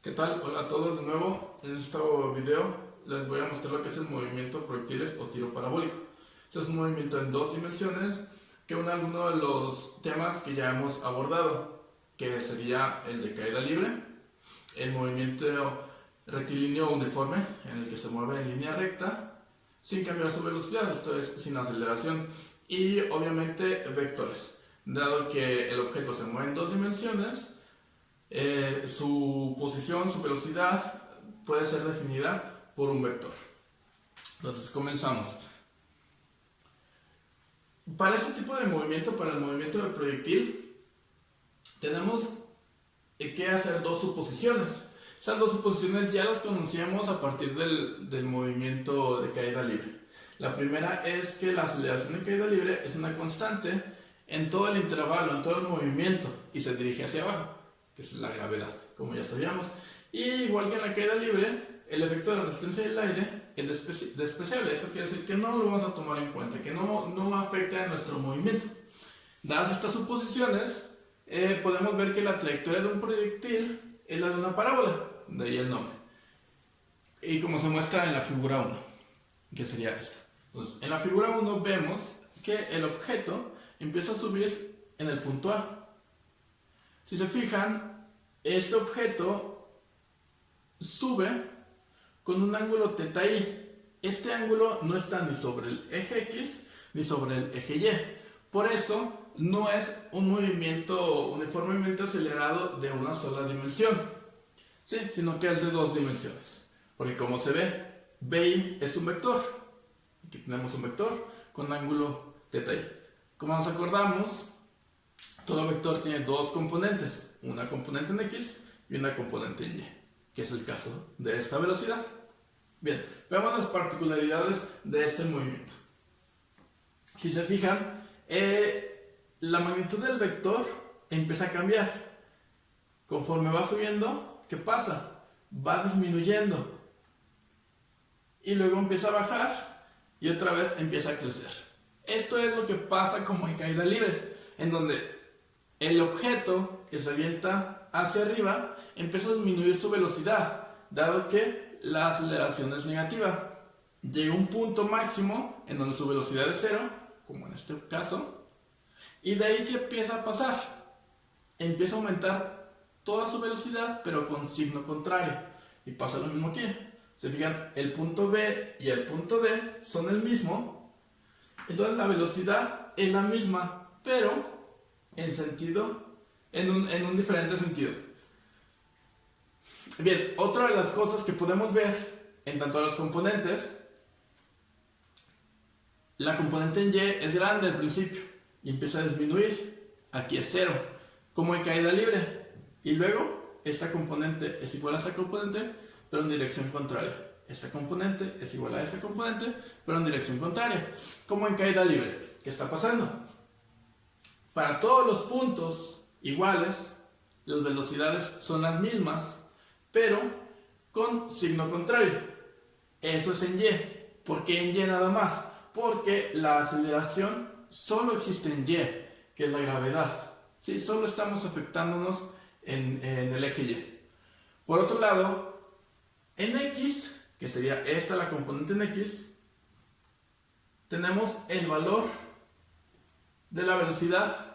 ¿Qué tal? Hola a todos de nuevo. En este video les voy a mostrar lo que es el movimiento de proyectiles o tiro parabólico. Este es un movimiento en dos dimensiones que une algunos de los temas que ya hemos abordado, que sería el de caída libre, el movimiento rectilíneo uniforme, en el que se mueve en línea recta sin cambiar su velocidad, esto es sin aceleración, y obviamente vectores. Dado que el objeto se mueve en dos dimensiones, su posición, su velocidad puede ser definida por un vector. Entonces comenzamos. Para este tipo de movimiento, para el movimiento del proyectil, tenemos que hacer dos suposiciones. Estas dos suposiciones ya las conocíamos a partir del movimiento de caída libre. La primera es que la aceleración de caída libre es una constante en todo el intervalo, en todo el movimiento, y se dirige hacia abajo, que es la gravedad, como ya sabíamos. Y igual que en la caída libre, el efecto de la resistencia del aire es despreciable. Eso quiere decir que no lo vamos a tomar en cuenta, que no afecta a nuestro movimiento. Dadas estas suposiciones, podemos ver que la trayectoria de un proyectil es la de una parábola, de ahí el nombre. Y como se muestra en la figura 1, que sería esta. Entonces, en la figura 1 vemos que el objeto empieza a subir en el punto A. Si se fijan, este objeto sube con un ángulo θi. Este ángulo no está ni sobre el eje X ni sobre el eje Y. Por eso no es un movimiento uniformemente acelerado de una sola dimensión, ¿sí? Sino que es de dos dimensiones. Porque como se ve, BI es un vector. Aquí tenemos un vector con ángulo θi. Como nos acordamos, todo vector tiene dos componentes, una componente en X y una componente en Y, que es el caso de esta velocidad. Bien, veamos las particularidades de este movimiento. Si se fijan, la magnitud del vector empieza a cambiar. Conforme va subiendo, ¿qué pasa? Va disminuyendo. Y luego empieza a bajar y otra vez empieza a crecer. Esto es lo que pasa como en caída libre, en donde el objeto que se avienta hacia arriba empieza a disminuir su velocidad, dado que la aceleración es negativa. Llega a un punto máximo en donde su velocidad es cero, como en este caso, y de ahí, ¿qué empieza a pasar? Empieza a aumentar toda su velocidad, pero con signo contrario. Y pasa lo mismo aquí. Se fijan, el punto B y el punto D son el mismo, entonces la velocidad es la misma, pero en un diferente sentido. Bien, otra de las cosas que podemos ver en tanto a los componentes, la componente en Y es grande al principio y empieza a disminuir. Aquí es cero, como en caída libre. Y luego, esta componente es igual a esta componente, pero en dirección contraria. Esta componente es igual a esta componente, pero en dirección contraria, como en caída libre. ¿Qué está pasando? Para todos los puntos iguales, las velocidades son las mismas, pero con signo contrario. Eso es en Y. ¿Por qué en Y nada más? Porque la aceleración solo existe en Y, que es la gravedad. ¿Sí? Solo estamos afectándonos en el eje Y. Por otro lado, en X, que sería esta la componente en X, tenemos el valor de la velocidad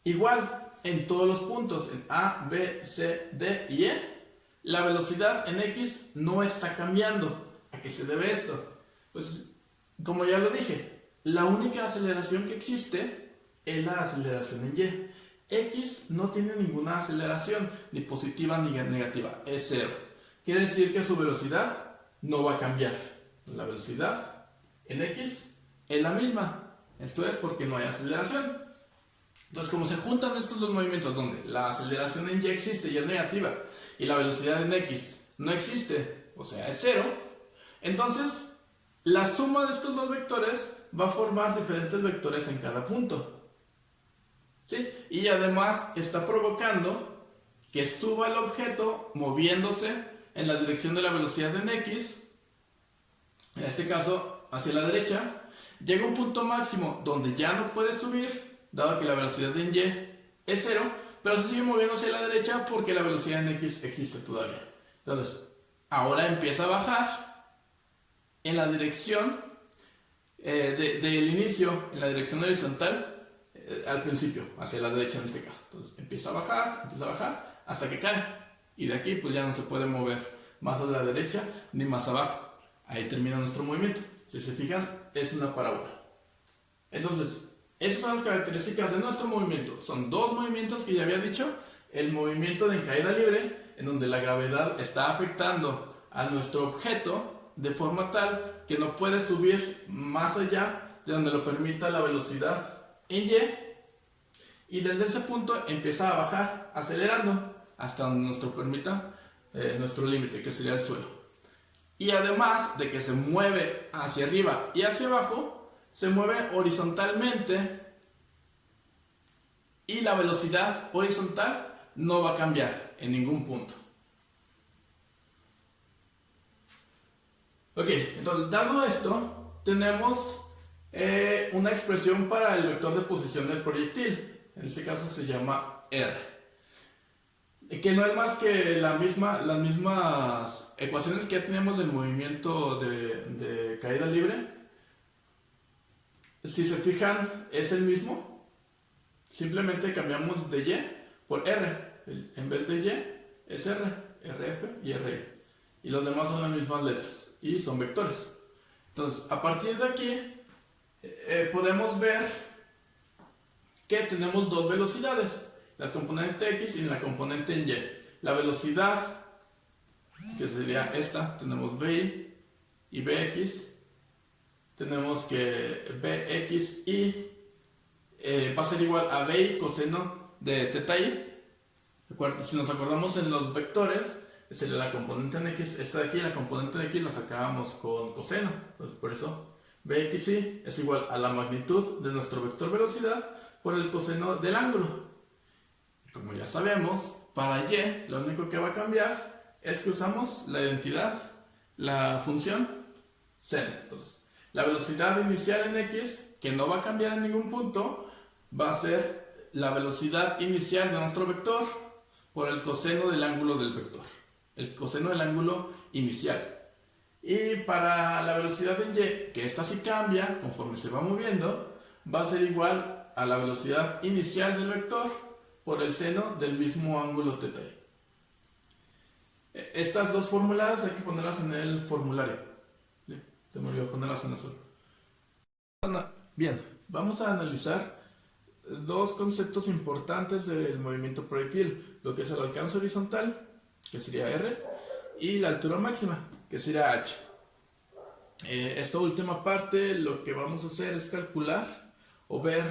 igual en todos los puntos, en A, B, C, D y E. La velocidad en X no está cambiando. ¿A qué se debe esto? Pues, como ya lo dije, la única aceleración que existe es la aceleración en Y. X no tiene ninguna aceleración, ni positiva ni negativa, es cero. Quiere decir que su velocidad no va a cambiar. La velocidad en X es la misma. Esto es porque no hay aceleración. Entonces, como se juntan estos dos movimientos donde la aceleración en Y existe y es negativa, y la velocidad en X no existe, o sea, es cero, entonces la suma de estos dos vectores va a formar diferentes vectores en cada punto. ¿Sí? Y además está provocando que suba el objeto moviéndose en la dirección de la velocidad en X, en este caso hacia la derecha, llega a un punto máximo donde ya no puede subir, dado que la velocidad en Y es cero, pero se sigue moviendo hacia la derecha porque la velocidad en X existe todavía. Entonces, ahora empieza a bajar en la dirección del inicio, en la dirección horizontal, al principio, hacia la derecha en este caso. Entonces, empieza a bajar, hasta que cae. Y de aquí, pues ya no se puede mover más a la derecha ni más abajo. Ahí termina nuestro movimiento. Si se fijan, es una parábola. Entonces, esas son las características de nuestro movimiento. Son dos movimientos que ya había dicho. El movimiento de caída libre, en donde la gravedad está afectando a nuestro objeto de forma tal que no puede subir más allá de donde lo permita la velocidad en Y. Y desde ese punto empieza a bajar, acelerando, hasta donde nos permita nuestro límite, que sería el suelo. Y además de que se mueve hacia arriba y hacia abajo, se mueve horizontalmente y la velocidad horizontal no va a cambiar en ningún punto. Ok, entonces dado esto, tenemos una expresión para el vector de posición del proyectil. En este caso se llama R, que no es más que las mismas ecuaciones que ya tenemos del movimiento de caída libre. Si se fijan, es el mismo. Simplemente cambiamos de Y por R. En vez de Y es R, RF y RI. Y los demás son las mismas letras y son vectores. Entonces, a partir de aquí, podemos ver que tenemos dos velocidades, la componente X y la componente en Y. La velocidad, que sería esta, tenemos BI y BX. Tenemos que Bx y va a ser igual a BI coseno de teta i. Si nos acordamos en los vectores, sería la componente en X, esta de aquí, la componente de aquí la sacábamos con coseno. Entonces, por eso Bxy es igual a la magnitud de nuestro vector velocidad por el coseno del ángulo. Como ya sabemos, para Y lo único que va a cambiar es que usamos la identidad, la función seno. Entonces, la velocidad inicial en X, que no va a cambiar en ningún punto, va a ser la velocidad inicial de nuestro vector por el coseno del ángulo del vector. El coseno del ángulo inicial. Y para la velocidad en Y, que esta sí cambia conforme se va moviendo, va a ser igual a la velocidad inicial del vector por el seno del mismo ángulo teta i. Estas dos fórmulas hay que ponerlas en el formulario. Se me olvidó ponerlas en azul. Bien, vamos a analizar dos conceptos importantes del movimiento proyectil, lo que es el alcance horizontal, que sería R, y la altura máxima, que sería H. Esta última parte lo que vamos a hacer es calcular o ver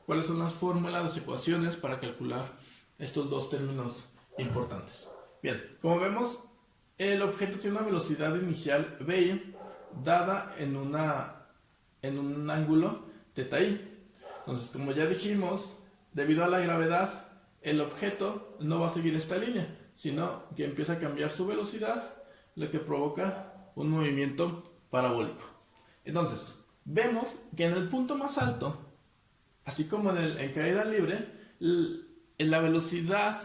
cuáles son las fórmulas, las ecuaciones para calcular estos dos términos importantes. Bien, como vemos, el objeto tiene una velocidad inicial VI dada en un ángulo teta i. Entonces, como ya dijimos, debido a la gravedad, el objeto no va a seguir esta línea, sino que empieza a cambiar su velocidad, lo que provoca un movimiento parabólico. Entonces, vemos que en el punto más alto, así como en caída libre, la velocidad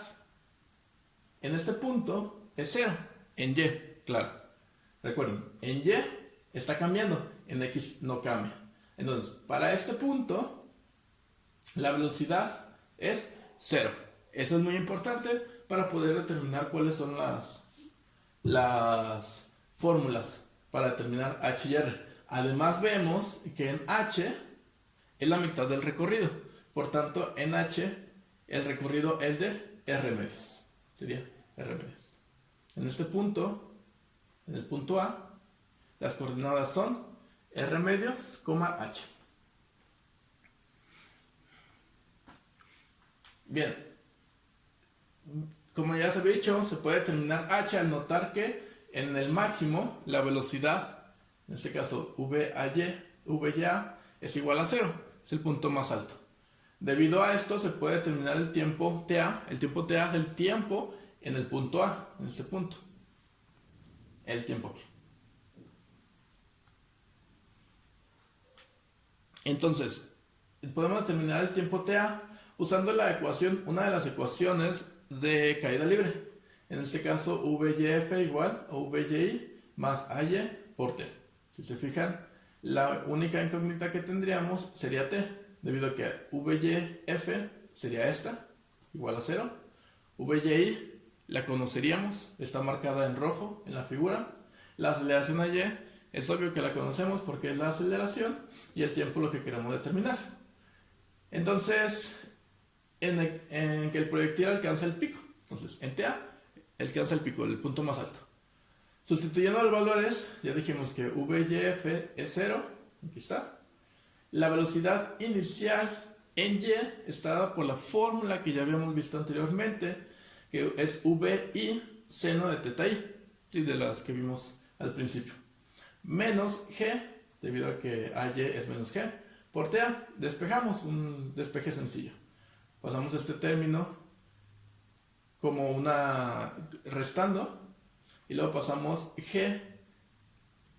en este punto es 0, en Y, claro. Recuerden, en Y está cambiando, en X no cambia. Entonces, para este punto, la velocidad es 0. Eso es muy importante para poder determinar cuáles son las fórmulas para determinar H y R. Además vemos que en H es la mitad del recorrido. Por tanto, en H el recorrido es de R medios. Sería R medios. En este punto, en el punto A, las coordenadas son R medios, H. Bien, como ya se había dicho, se puede determinar H al notar que en el máximo la velocidad, en este caso VA es igual a 0, es el punto más alto. Debido a esto se puede determinar el tiempo TA. El tiempo TA es el tiempo en el punto A, en este punto. El tiempo aquí. Entonces, podemos determinar el tiempo TA usando la ecuación, una de las ecuaciones de caída libre. En este caso, VYF igual a VYI más AY por T. Si se fijan, la única incógnita que tendríamos sería T, debido a que VYF sería esta, igual a 0. VYI la conoceríamos, está marcada en rojo en la figura. La aceleración a Y es obvio que la conocemos porque es la aceleración y el tiempo lo que queremos determinar. Entonces, en que el proyectil alcanza el pico. Entonces, en TA alcanza el pico, el punto más alto. Sustituyendo los valores, ya dijimos que VYF es 0, aquí está. La velocidad inicial en Y está dada por la fórmula que ya habíamos visto anteriormente, que es VI seno de teta I, y de las que vimos al principio. Menos G, debido a que AY es menos G, por TA, despejamos un despeje sencillo. Pasamos este término como una restando, y luego pasamos G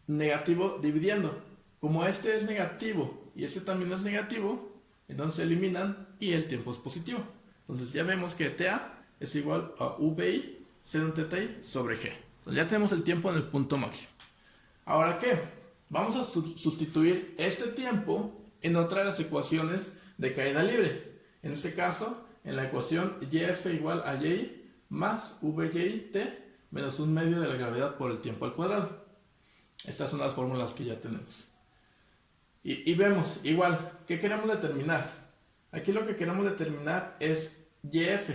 negativo dividiendo. Como este es negativo y este también es negativo, entonces se eliminan y el tiempo es positivo. Entonces ya vemos que TA es igual a VI seno teta I sobre G. Entonces ya tenemos el tiempo en el punto máximo. ¿Ahora qué? Vamos a sustituir este tiempo en otra de las ecuaciones de caída libre. En este caso, en la ecuación YF igual a Y más VYT menos un medio de la gravedad por el tiempo al cuadrado. Estas son las fórmulas que ya tenemos. Y vemos, igual, ¿qué queremos determinar? Aquí lo que queremos determinar es YF,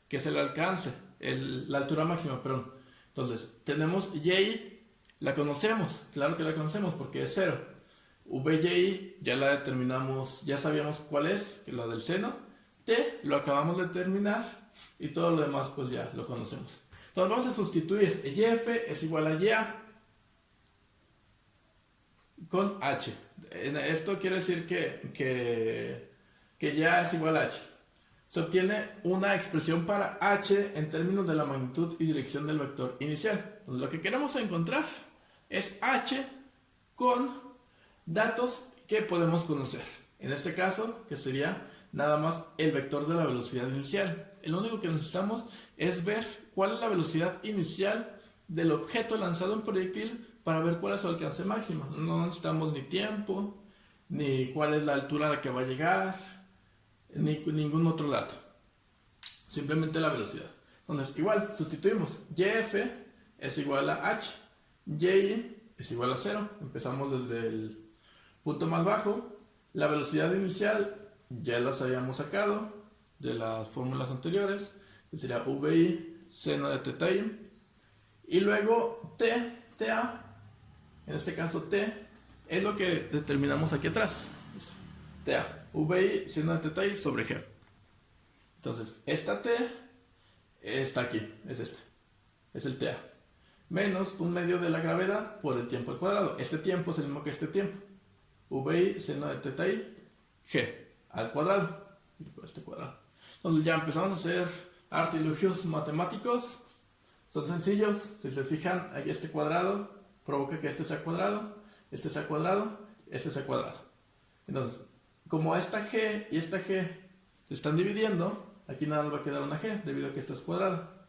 que es el alcance, la altura máxima, perdón. Entonces, tenemos Y, la conocemos, claro que la conocemos porque es 0. VY ya la determinamos, ya sabíamos cuál es, que es la del seno. T lo acabamos de determinar y todo lo demás pues ya lo conocemos. Entonces vamos a sustituir YF es igual a YA con H. Esto quiere decir que ya es igual a H. Se obtiene una expresión para H en términos de la magnitud y dirección del vector inicial. Entonces lo que queremos encontrar es H con datos que podemos conocer. En este caso, que sería nada más el vector de la velocidad inicial. Lo único que necesitamos es ver cuál es la velocidad inicial del objeto lanzado en proyectil para ver cuál es su alcance máximo. No necesitamos ni tiempo, ni cuál es la altura a la que va a llegar, ni ningún otro dato. Simplemente la velocidad. Entonces, igual, sustituimos. YF es igual a H. Y es igual a 0. Empezamos desde el punto más bajo. La velocidad inicial ya las habíamos sacado de las fórmulas anteriores, que sería VI seno de teta I. Y luego TA, en este caso T, es lo que determinamos aquí atrás. TA, VI seno de teta I sobre G. Entonces, esta T está aquí, es este. Es el TA. Menos un medio de la gravedad por el tiempo al cuadrado. Este tiempo es el mismo que este tiempo. VI seno de teta I, G al cuadrado. Y por este cuadrado. Entonces ya empezamos a hacer artilugios matemáticos. Son sencillos. Si se fijan, aquí este cuadrado provoca que este sea cuadrado, este sea cuadrado, este sea cuadrado. Entonces, como esta G y esta G se están dividiendo, aquí nada más va a quedar una G, debido a que esta es cuadrada.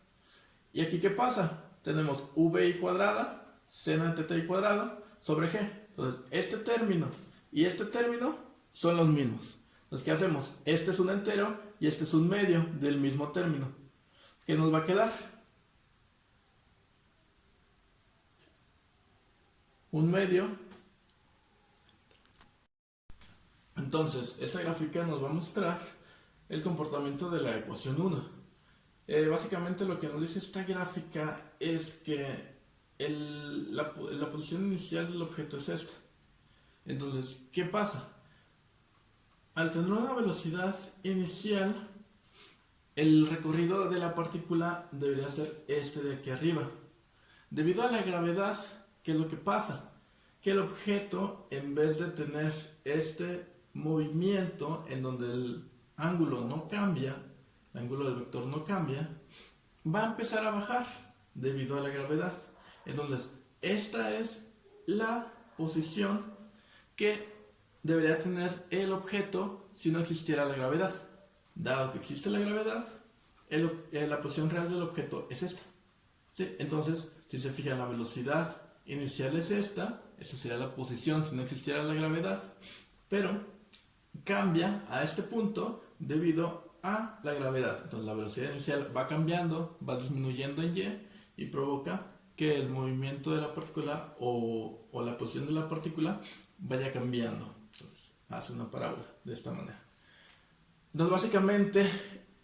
¿Y aquí qué pasa? Tenemos VI cuadrada, seno de teta I cuadrado, sobre G. Entonces, este término y este término son los mismos. Entonces, ¿qué hacemos? Este es un entero y este es un medio del mismo término. ¿Qué nos va a quedar? Un medio. Entonces, esta gráfica nos va a mostrar el comportamiento de la ecuación 1. Básicamente lo que nos dice esta gráfica es que la posición inicial del objeto es esta. Entonces, ¿qué pasa? Al tener una velocidad inicial, el recorrido de la partícula debería ser este de aquí arriba. Debido a la gravedad, ¿qué es lo que pasa? Que el objeto, en vez de tener este movimiento en donde el ángulo no cambia, el ángulo del vector no cambia, va a empezar a bajar debido a la gravedad. Entonces, esta es la posición que debería tener el objeto si no existiera la gravedad. dado que existe la gravedad, la posición real del objeto es esta. ¿Sí? Entonces, si se fija, la velocidad inicial es esta, esa sería la posición si no existiera la gravedad, pero cambia a este punto debido a la gravedad. Entonces la velocidad inicial va cambiando, va disminuyendo en y provoca que el movimiento de la partícula o la posición de la partícula vaya cambiando. Entonces hace una parábola de esta manera. Entonces básicamente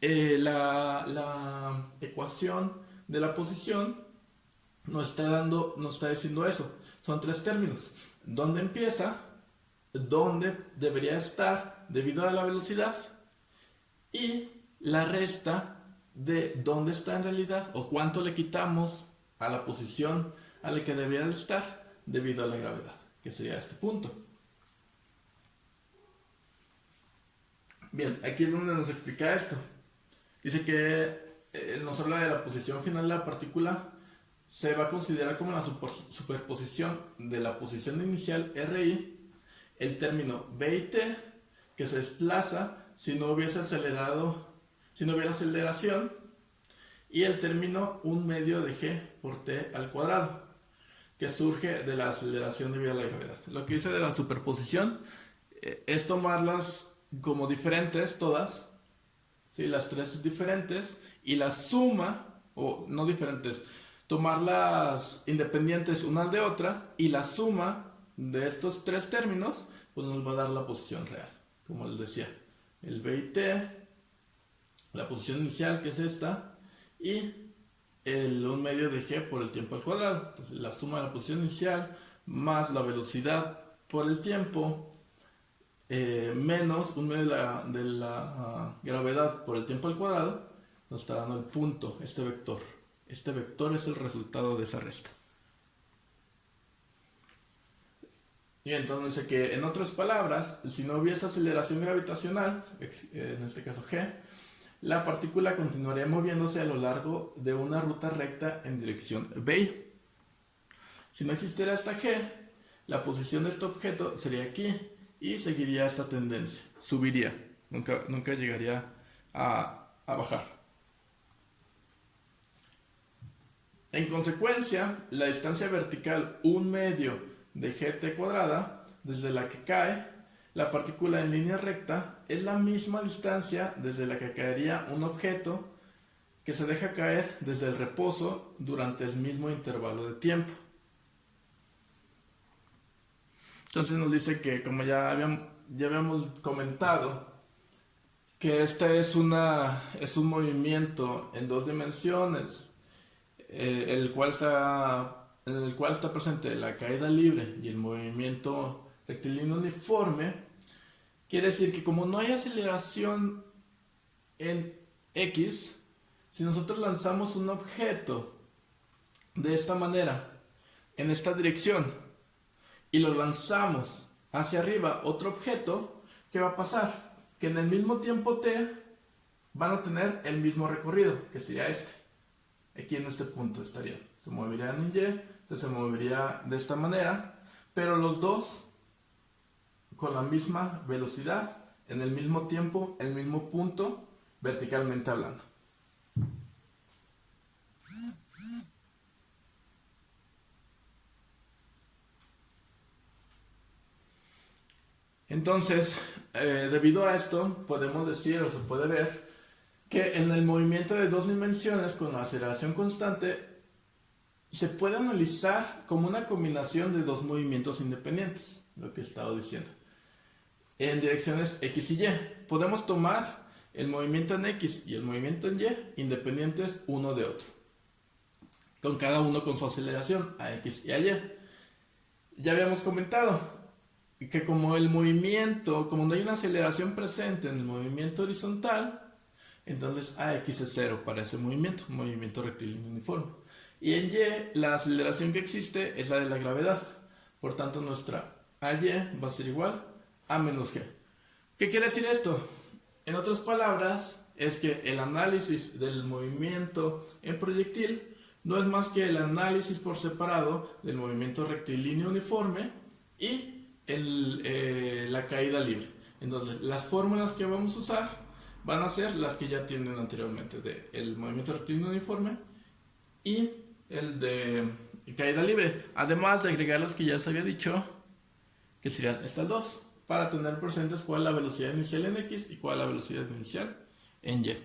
la ecuación de la posición nos está diciendo eso. Son tres términos. ¿Dónde empieza? ¿Dónde debería estar debido a la velocidad? Y la resta de dónde está en realidad o cuánto le quitamos a la posición a la que debería de estar debido a la gravedad, que sería este punto. Bien, aquí es donde nos explica esto. Dice que nos habla de la posición final de la partícula. Se va a considerar como la superposición de la posición inicial RI, el término B y T, que se desplaza si no hubiera aceleración, y el término 1 medio de G por T al cuadrado, que surge de la aceleración debido a la gravedad. Lo que dice de la superposición es tomarlas como diferentes todas, ¿sí? Las tres diferentes, y la suma, o no diferentes, tomarlas independientes una de otra, y la suma de estos tres términos pues nos va a dar la posición real, como les decía, el B y T, la posición inicial que es esta, y el 1 medio de G por el tiempo al cuadrado. Entonces, la suma de la posición inicial más la velocidad por el tiempo menos 1 medio de la gravedad por el tiempo al cuadrado nos está dando el punto, este vector. Este vector es el resultado de esa resta. Y entonces dice que, en otras palabras, si no hubiese aceleración gravitacional, en este caso G, la partícula continuaría moviéndose a lo largo de una ruta recta en dirección B. Si no existiera esta G, la posición de este objeto sería aquí y seguiría esta tendencia, subiría, nunca llegaría a bajar. En consecuencia, la distancia vertical 1 medio de gt cuadrada, desde la que cae la partícula en línea recta, es la misma distancia desde la que caería un objeto que se deja caer desde el reposo durante el mismo intervalo de tiempo. Entonces nos dice que, como ya habíamos comentado, que este es un movimiento en dos dimensiones, en el cual está presente la caída libre y el movimiento rectilíneo uniforme. Quiere decir que, como no hay aceleración en X, si nosotros lanzamos un objeto de esta manera, en esta dirección, y lo lanzamos hacia arriba, otro objeto, ¿qué va a pasar? Que en el mismo tiempo t van a tener el mismo recorrido, que sería este. Aquí en este punto estaría. Se moverían en Y, se movería de esta manera, pero los dos con la misma velocidad, en el mismo tiempo, el mismo punto, verticalmente hablando. Entonces, debido a esto, podemos decir, o se puede ver, que en el movimiento de dos dimensiones con la aceleración constante se puede analizar como una combinación de dos movimientos independientes, lo que he estado diciendo, en direcciones X y Y. Podemos tomar el movimiento en X y el movimiento en Y independientes uno de otro, con cada uno con su aceleración a X y a Y. Ya habíamos comentado que como el movimiento, como no hay una aceleración presente en el movimiento horizontal, entonces AX es 0 para ese movimiento rectilíneo uniforme. Y en Y, la aceleración que existe es la de la gravedad. Por tanto, nuestra AY va a ser igual a menos G. ¿Qué quiere decir esto? En otras palabras, es que el análisis del movimiento en proyectil no es más que el análisis por separado del movimiento rectilíneo uniforme y la caída libre. Entonces, las fórmulas que vamos a usar van a ser las que ya tienen anteriormente, de el movimiento rectilíneo uniforme y el de caída libre, además de agregar los que ya se había dicho, que serían estas dos, para tener presentes cuál es la velocidad inicial en X y cuál es la velocidad inicial en Y.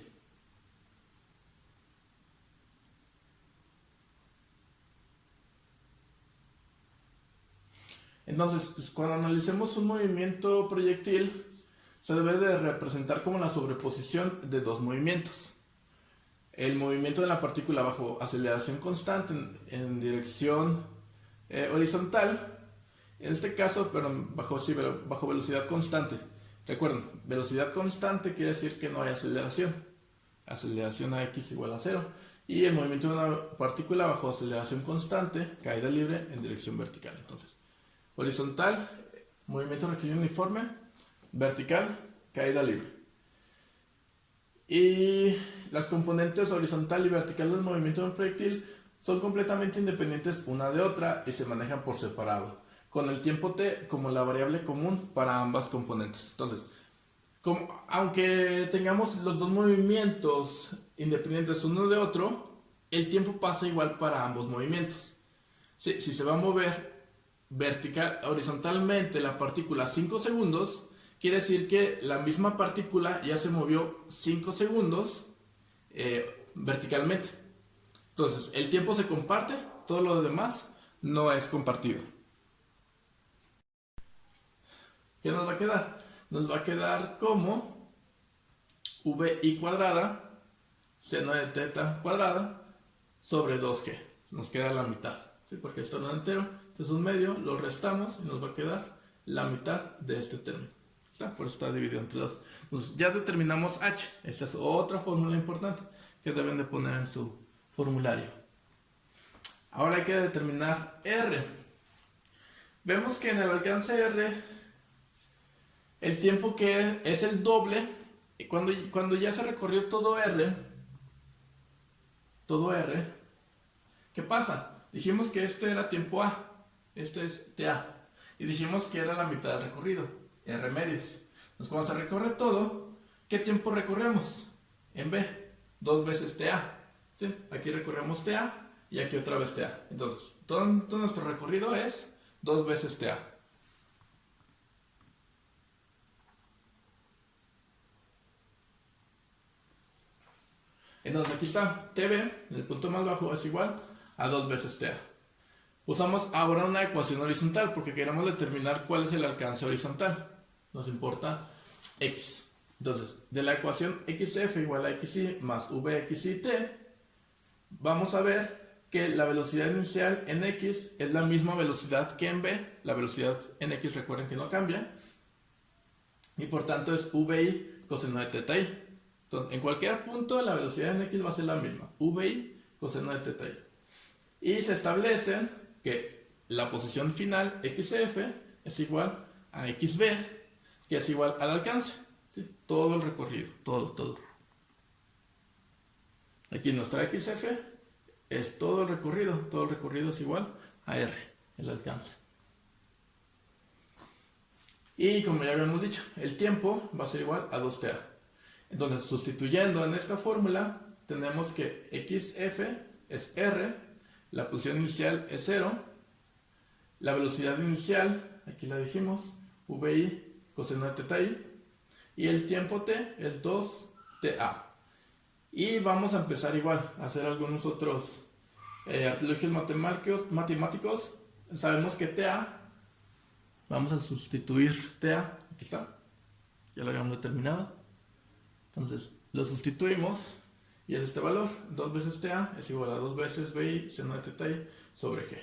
Entonces, pues, cuando analicemos un movimiento proyectil, se debe de representar como la sobreposición de dos movimientos. El movimiento de la partícula bajo aceleración constante en dirección horizontal, en este caso, pero bajo velocidad constante. Recuerden, velocidad constante quiere decir que no hay aceleración. Aceleración a x igual a 0. Y el movimiento de una partícula bajo aceleración constante, caída libre en dirección vertical. Entonces, horizontal, movimiento rectilíneo uniforme, vertical, caída libre. Y las componentes horizontal y vertical del movimiento de un proyectil son completamente independientes una de otra y se manejan por separado, con el tiempo t como la variable común para ambas componentes. Entonces, aunque tengamos los dos movimientos independientes uno de otro, el tiempo pasa igual para ambos movimientos. Si se va a mover horizontalmente la partícula 5 segundos, quiere decir que la misma partícula ya se movió 5 segundos verticalmente. Entonces, el tiempo se comparte, todo lo demás no es compartido. ¿Qué nos va a quedar? Nos va a quedar como vi cuadrada seno de teta cuadrada sobre 2g. Nos queda la mitad, ¿sí? Porque esto no es entero, este es un medio, lo restamos y nos va a quedar la mitad de este término. ¿Está? Por eso está dividido entre 2. Entonces ya determinamos h. Esta es otra fórmula importante que deben de poner en su formulario. Ahora hay que determinar r. Vemos que en el alcance r el tiempo que es el doble, cuando ya se recorrió todo r, ¿qué pasa? Dijimos que este era tiempo a, este es ta, y dijimos que era la mitad del recorrido, r medios. Entonces cuando se recorre todo, ¿qué tiempo recorremos? En b, 2 veces ta, ¿sí? Aquí recorremos ta y aquí otra vez ta. Entonces, todo nuestro recorrido es 2 veces ta. Entonces aquí está, TB, en el punto más bajo, es igual a 2 veces TA. Usamos ahora una ecuación horizontal porque queremos determinar cuál es el alcance horizontal. Nos importa X. Entonces, de la ecuación XF igual a XY más VXYT, vamos a ver que la velocidad inicial en X es la misma velocidad que en B. La velocidad en X, recuerden que no cambia. Y por tanto es VI coseno de teta I. Entonces, en cualquier punto la velocidad en X va a ser la misma, VI coseno de teta I. Y se establecen que la posición final XF es igual a XB, que es igual al alcance, ¿sí? Todo el recorrido, todo. Aquí nuestra XF es todo el recorrido es igual a R, el alcance. Y como ya habíamos dicho, el tiempo va a ser igual a 2TA. Entonces, sustituyendo en esta fórmula, tenemos que XF es R, la posición inicial es 0, la velocidad inicial, aquí la dijimos, VI coseno de teta I, y el tiempo t es 2TA. Y vamos a empezar igual, a hacer algunos otros artilugios matemáticos. Sabemos que TA, vamos a sustituir TA, aquí está, ya lo habíamos determinado. Entonces lo sustituimos y es este valor, 2 veces TA es igual a 2 veces BI seno de teta I sobre G.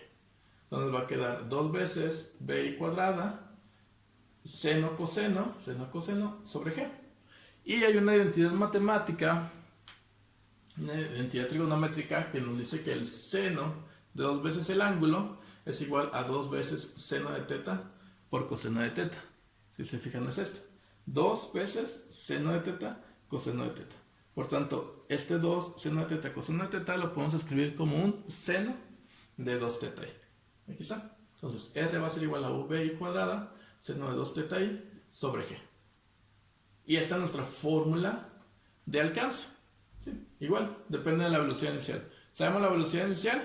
Entonces va a quedar 2 veces BI cuadrada seno coseno sobre G. Y hay una identidad matemática, una identidad trigonométrica que nos dice que el seno de 2 veces el ángulo es igual a 2 veces seno de teta por coseno de teta. Si se fijan es esto, 2 veces seno de teta coseno de teta. Por tanto, este 2 seno de teta coseno de teta lo podemos escribir como un seno de 2 teta i. Aquí está. Entonces, R va a ser igual a VI cuadrada seno de 2 teta i sobre G. Y esta es nuestra fórmula de alcance. ¿Sí? Igual, depende de la velocidad inicial. Sabemos la velocidad inicial,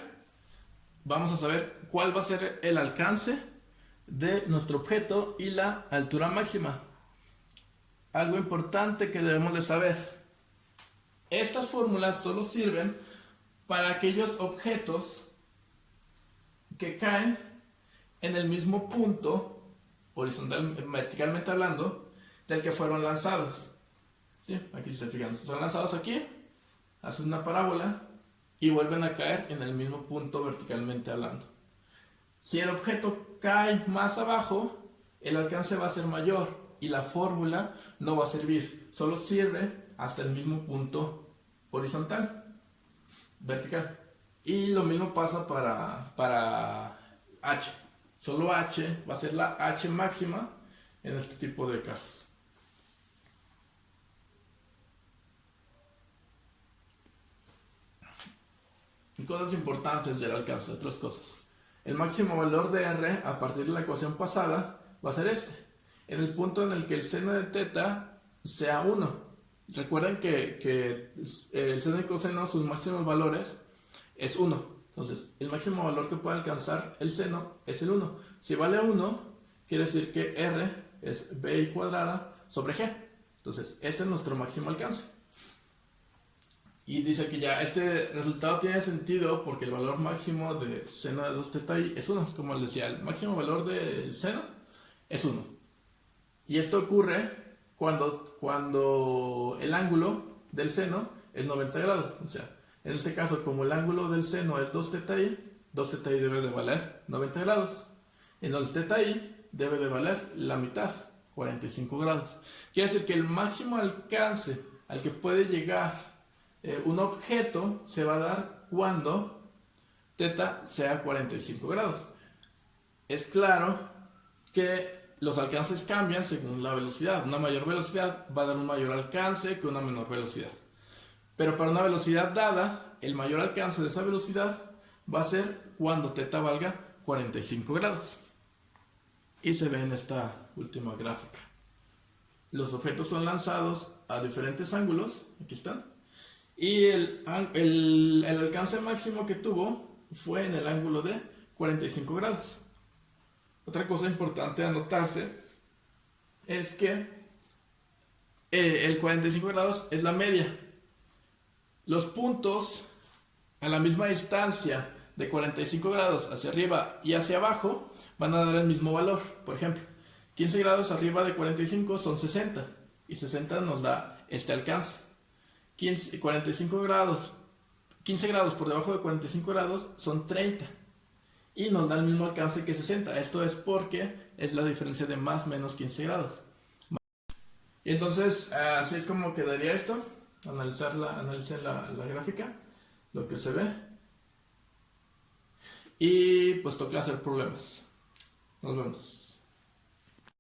vamos a saber cuál va a ser el alcance de nuestro objeto y la altura máxima. Algo importante que debemos de saber: estas fórmulas solo sirven para aquellos objetos que caen en el mismo punto, verticalmente hablando, del que fueron lanzados. ¿Sí? Aquí se fijan, son lanzados aquí, hacen una parábola y vuelven a caer en el mismo punto verticalmente hablando. Si el objeto cae más abajo, el alcance va a ser mayor y la fórmula no va a servir, solo sirve hasta el mismo punto horizontal, vertical. Y lo mismo pasa para H, solo H va a ser la H máxima en este tipo de casos. Y cosas importantes del alcance, otras cosas. El máximo valor de R a partir de la ecuación pasada va a ser este, en el punto en el que el seno de teta sea 1. Recuerden que el seno y coseno, sus máximos valores es 1. Entonces, el máximo valor que puede alcanzar el seno es el 1. Si vale 1, quiere decir que R es BI cuadrada sobre G. Entonces, este es nuestro máximo alcance. Y dice que ya este resultado tiene sentido porque el valor máximo de seno de 2 teta i es 1. Como les decía, el máximo valor del seno es 1. Y esto ocurre cuando el ángulo del seno es 90 grados. O sea, en este caso, como el ángulo del seno es 2 teta i debe de valer 90 grados. Entonces teta i debe de valer la mitad, 45 grados. Quiere decir que el máximo alcance al que puede llegar un objeto se va a dar cuando teta sea 45 grados. Es claro que los alcances cambian según la velocidad. Una mayor velocidad va a dar un mayor alcance que una menor velocidad. Pero para una velocidad dada, el mayor alcance de esa velocidad va a ser cuando teta valga 45 grados. Y se ve en esta última gráfica. Los objetos son lanzados a diferentes ángulos, aquí están, y el alcance máximo que tuvo fue en el ángulo de 45 grados. Otra cosa importante de anotarse es que el 45 grados es la media. Los puntos a la misma distancia de 45 grados hacia arriba y hacia abajo van a dar el mismo valor. Por ejemplo, 15 grados arriba de 45 son 60 y 60 nos da este alcance. 15 grados por debajo de 45 grados son 30 y nos da el mismo alcance que 60. Esto es porque es la diferencia de más menos 15 grados. Y entonces así es como quedaría esto. Analicen la gráfica, lo que se ve, y pues toca hacer problemas. Nos vemos.